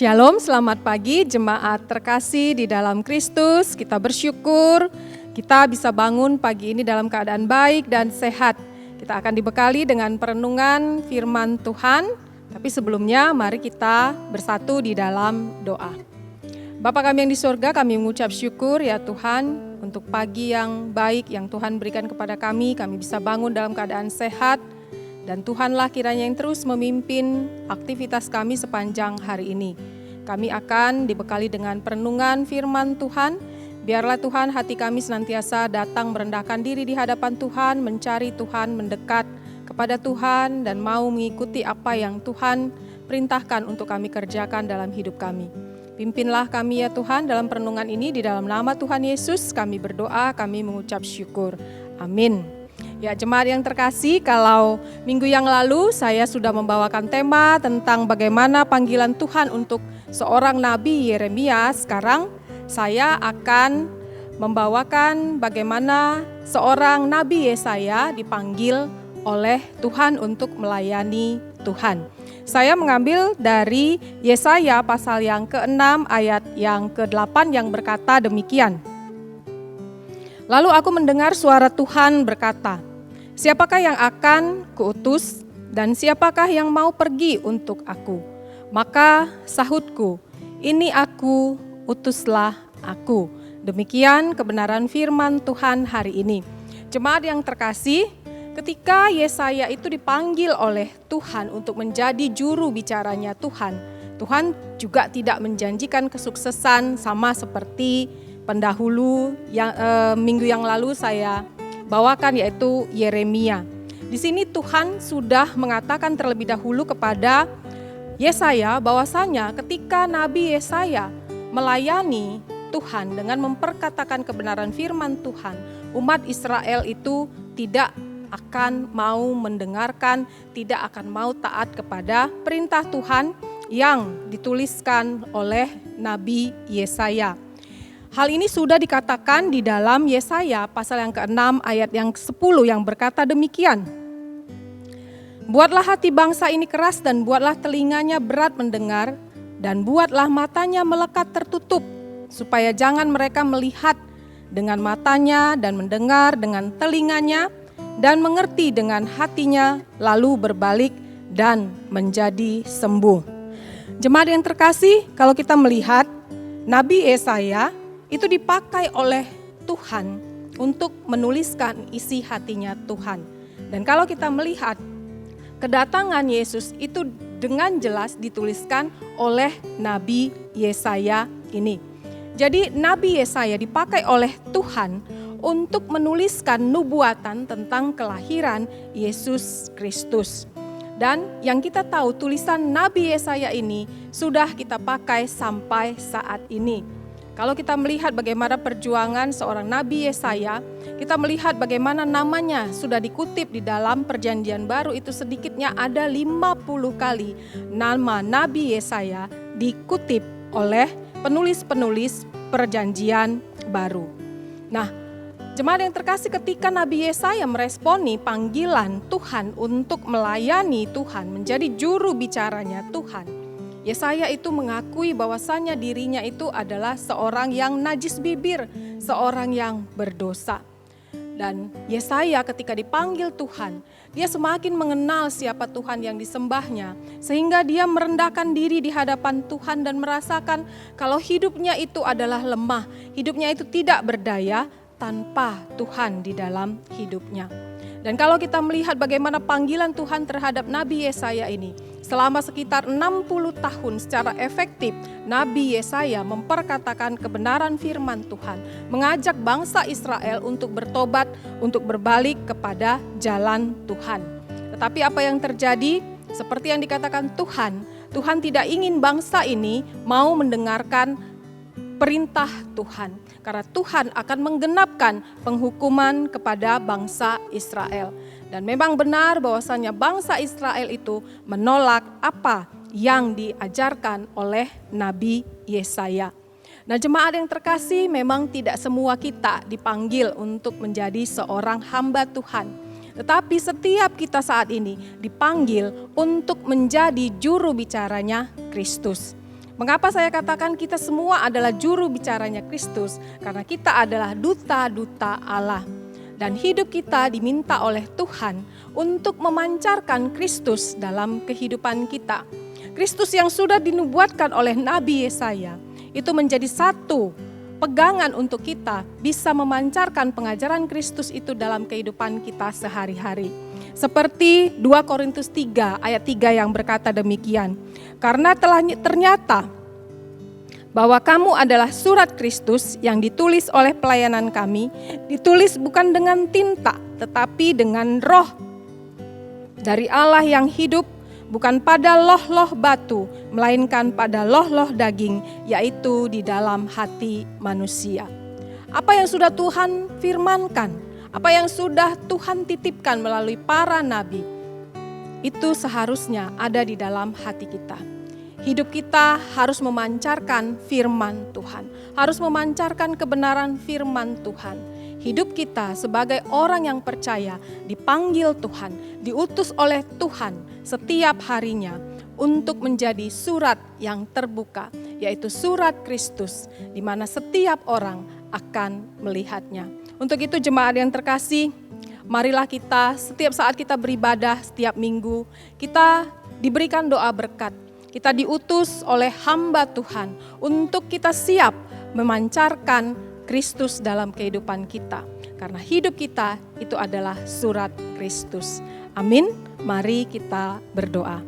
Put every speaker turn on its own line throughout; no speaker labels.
Shalom, selamat pagi jemaat terkasih di dalam Kristus. Kita bersyukur kita bisa bangun pagi ini dalam keadaan baik dan sehat. Kita akan dibekali dengan perenungan firman Tuhan. Tapi sebelumnya mari kita bersatu di dalam doa. Bapa kami yang di surga, kami mengucap syukur ya Tuhan untuk pagi yang baik yang Tuhan berikan kepada kami. Kami bisa bangun dalam keadaan sehat. Dan Tuhanlah kiranya yang terus memimpin aktivitas kami sepanjang hari ini. Kami akan dibekali dengan perenungan firman Tuhan. Biarlah Tuhan hati kami senantiasa datang merendahkan diri di hadapan Tuhan, mencari Tuhan, mendekat kepada Tuhan dan mau mengikuti apa yang Tuhan perintahkan untuk kami kerjakan dalam hidup kami. Pimpinlah kami ya Tuhan dalam perenungan ini, di dalam nama Tuhan Yesus kami berdoa, kami mengucap syukur. Amin. Ya jemaat yang terkasih, kalau minggu yang lalu saya sudah membawakan tema tentang bagaimana panggilan Tuhan untuk seorang Nabi Yeremia. Sekarang saya akan membawakan bagaimana seorang Nabi Yesaya dipanggil oleh Tuhan untuk melayani Tuhan. Saya mengambil dari Yesaya pasal yang ke-6 ayat yang ke-8 yang berkata demikian. Lalu aku mendengar suara Tuhan berkata, siapakah yang akan kuutus dan siapakah yang mau pergi untuk aku? Maka sahutku, ini aku, utuslah aku. Demikian kebenaran firman Tuhan hari ini. Jemaat yang terkasih, ketika Yesaya itu dipanggil oleh Tuhan untuk menjadi juru bicaranya Tuhan, Tuhan juga tidak menjanjikan kesuksesan sama seperti pendahulu yang minggu yang lalu saya bawakan, yaitu Yeremia. Di sini Tuhan sudah mengatakan terlebih dahulu kepada Yesaya bahwasanya ketika Nabi Yesaya melayani Tuhan dengan memperkatakan kebenaran firman Tuhan, umat Israel itu tidak akan mau mendengarkan, tidak akan mau taat kepada perintah Tuhan yang dituliskan oleh Nabi Yesaya. Hal ini sudah dikatakan di dalam Yesaya pasal yang ke-6 ayat yang ke-10 yang berkata demikian. Buatlah hati bangsa ini keras dan buatlah telinganya berat mendengar dan buatlah matanya melekat tertutup supaya jangan mereka melihat dengan matanya dan mendengar dengan telinganya dan mengerti dengan hatinya lalu berbalik dan menjadi sembuh. Jemaat yang terkasih, kalau kita melihat Nabi Yesaya itu dipakai oleh Tuhan untuk menuliskan isi hatinya Tuhan. Dan kalau kita melihat kedatangan Yesus itu dengan jelas dituliskan oleh Nabi Yesaya ini. Jadi Nabi Yesaya dipakai oleh Tuhan untuk menuliskan nubuatan tentang kelahiran Yesus Kristus. Dan yang kita tahu tulisan Nabi Yesaya ini sudah kita pakai sampai saat ini. Kalau kita melihat bagaimana perjuangan seorang Nabi Yesaya, kita melihat bagaimana namanya sudah dikutip di dalam perjanjian baru, itu sedikitnya ada 50 kali nama Nabi Yesaya dikutip oleh penulis-penulis perjanjian baru. Nah, jemaat yang terkasih, ketika Nabi Yesaya meresponi panggilan Tuhan untuk melayani Tuhan, menjadi juru bicaranya Tuhan, Yesaya itu mengakui bahwasannya dirinya itu adalah seorang yang najis bibir, seorang yang berdosa. Dan Yesaya ketika dipanggil Tuhan, dia semakin mengenal siapa Tuhan yang disembahnya, sehingga dia merendahkan diri di hadapan Tuhan dan merasakan kalau hidupnya itu adalah lemah, hidupnya itu tidak berdaya tanpa Tuhan di dalam hidupnya. Dan kalau kita melihat bagaimana panggilan Tuhan terhadap Nabi Yesaya ini, selama sekitar 60 tahun secara efektif, Nabi Yesaya memperkatakan kebenaran firman Tuhan, mengajak bangsa Israel untuk bertobat, untuk berbalik kepada jalan Tuhan. Tetapi apa yang terjadi? Seperti yang dikatakan Tuhan tidak ingin bangsa ini mau mendengarkan perintah Tuhan, karena Tuhan akan menggenapkan penghukuman kepada bangsa Israel. Dan memang benar bahwasanya bangsa Israel itu menolak apa yang diajarkan oleh Nabi Yesaya. Nah, jemaat yang terkasih, memang tidak semua kita dipanggil untuk menjadi seorang hamba Tuhan. Tetapi setiap kita saat ini dipanggil untuk menjadi juru bicaranya Kristus. Mengapa saya katakan kita semua adalah juru bicaranya Kristus? Karena kita adalah duta-duta Allah. Dan hidup kita diminta oleh Tuhan untuk memancarkan Kristus dalam kehidupan kita. Kristus yang sudah dinubuatkan oleh Nabi Yesaya itu menjadi satu pegangan untuk kita bisa memancarkan pengajaran Kristus itu dalam kehidupan kita sehari-hari. Seperti 2 Korintus 3 ayat 3 yang berkata demikian. Karena telah ternyata bahwa kamu adalah surat Kristus yang ditulis oleh pelayanan kami, ditulis bukan dengan tinta tetapi dengan Roh dari Allah yang hidup, bukan pada loh-loh batu, melainkan pada loh-loh daging, yaitu di dalam hati manusia. Apa yang sudah Tuhan firmankan, apa yang sudah Tuhan titipkan melalui para nabi, itu seharusnya ada di dalam hati kita. Hidup kita harus memancarkan firman Tuhan, harus memancarkan kebenaran firman Tuhan. Hidup kita sebagai orang yang percaya, dipanggil Tuhan, diutus oleh Tuhan setiap harinya untuk menjadi surat yang terbuka, yaitu surat Kristus, di mana setiap orang akan melihatnya. Untuk itu jemaat yang terkasih, marilah kita setiap saat kita beribadah, setiap minggu, kita diberikan doa berkat. Kita diutus oleh hamba Tuhan untuk kita siap memancarkan Kristus dalam kehidupan kita. Karena hidup kita itu adalah surat Kristus. Amin. Mari kita berdoa.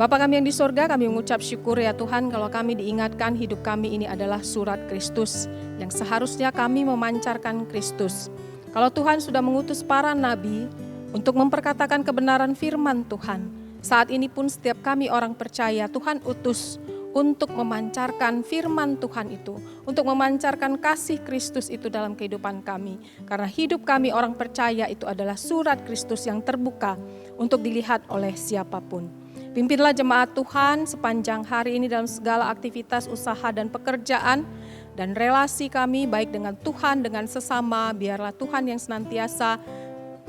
Bapa kami yang di sorga, kami mengucap syukur ya Tuhan kalau kami diingatkan hidup kami ini adalah surat Kristus yang seharusnya kami memancarkan Kristus. Kalau Tuhan sudah mengutus para nabi untuk memperkatakan kebenaran firman Tuhan, saat ini pun setiap kami orang percaya Tuhan utus untuk memancarkan firman Tuhan itu, untuk memancarkan kasih Kristus itu dalam kehidupan kami. Karena hidup kami orang percaya itu adalah surat Kristus yang terbuka untuk dilihat oleh siapapun. Pimpinlah jemaat Tuhan sepanjang hari ini dalam segala aktivitas usaha dan pekerjaan, dan relasi kami baik dengan Tuhan, dengan sesama, biarlah Tuhan yang senantiasa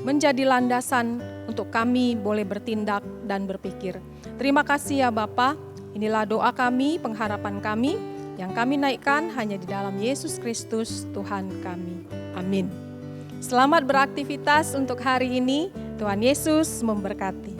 menjadi landasan untuk kami boleh bertindak dan berpikir. Terima kasih ya Bapa. Inilah doa kami, pengharapan kami yang kami naikkan hanya di dalam Yesus Kristus Tuhan kami. Amin. Selamat beraktivitas untuk hari ini. Tuhan Yesus memberkati.